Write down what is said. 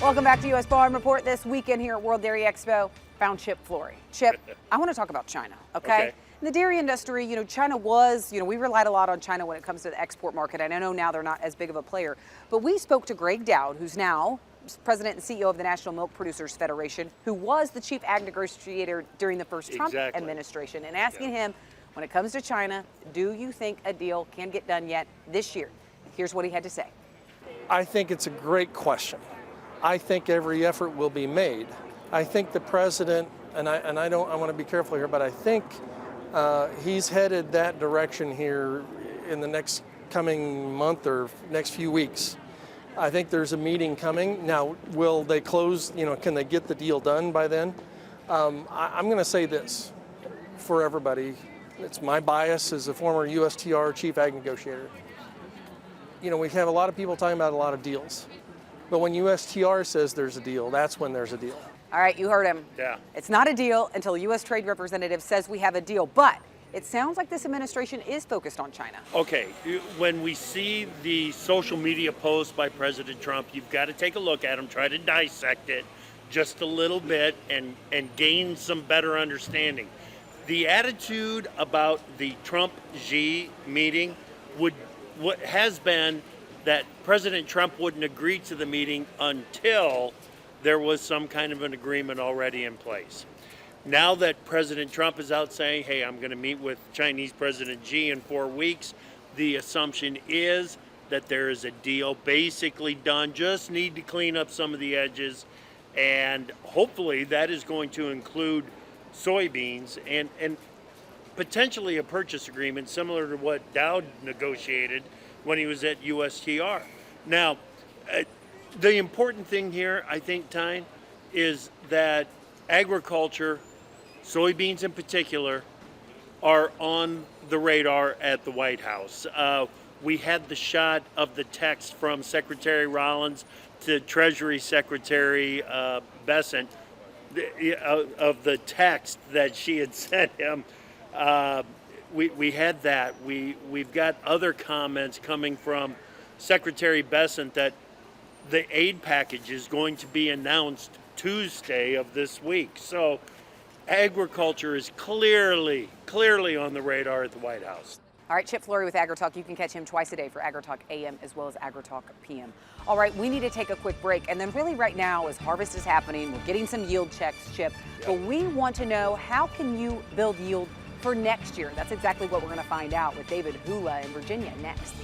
Welcome back to U.S. Farm Report. This weekend here at World Dairy Expo, found Chip Flory. Chip, I want to talk about China, okay? In the dairy industry, China was, we relied a lot on China when it comes to the export market, and I know now they're not as big of a player. But we spoke to Greg Dowd, who's now president and CEO of the National Milk Producers Federation, who was the chief ag negotiator during the first Trump administration, and asking him, when it comes to China, do you think a deal can get done yet this year? Here's what he had to say. I think it's a great question. I think every effort will be made. I think the president, and I want to be careful here, but I think he's headed that direction here in the next coming month or next few weeks. I think there's a meeting coming. Now, will they close, can they get the deal done by then? I'm going to say this for everybody. It's my bias as a former USTR chief ag negotiator. We have a lot of people talking about a lot of deals. But when USTR says there's a deal, that's when there's a deal. All right, you heard him. Yeah. It's not a deal until a U.S. Trade Representative says we have a deal. But it sounds like this administration is focused on China. Okay, when we see the social media posts by President Trump, you've got to take a look at them, try to dissect it just a little bit and gain some better understanding. The attitude about the Trump-Xi meeting has been that President Trump wouldn't agree to the meeting until there was some kind of an agreement already in place. Now that President Trump is out saying, hey, I'm going to meet with Chinese President Xi in 4 weeks, the assumption is that there is a deal basically done, just need to clean up some of the edges, and hopefully that is going to include soybeans and potentially a purchase agreement similar to what Dowd negotiated when he was at USTR. Now, the important thing here, I think, Tyne, is that agriculture, soybeans in particular, are on the radar at the White House. We had the shot of the text from Secretary Rollins to Treasury Secretary Besant of the text that she had sent him. We had that. We've got other comments coming from Secretary Besant that the aid package is going to be announced Tuesday of this week. So agriculture is clearly on the radar at the White House. All right, Chip Flory with AgriTalk. You can catch him twice a day for AgriTalk AM as well as AgriTalk PM. All right, we need to take a quick break. And then really right now, as harvest is happening, we're getting some yield checks, Chip. Yep. But we want to know, how can you build yield for next year? That's exactly what we're going to find out with David Hula in Virginia next.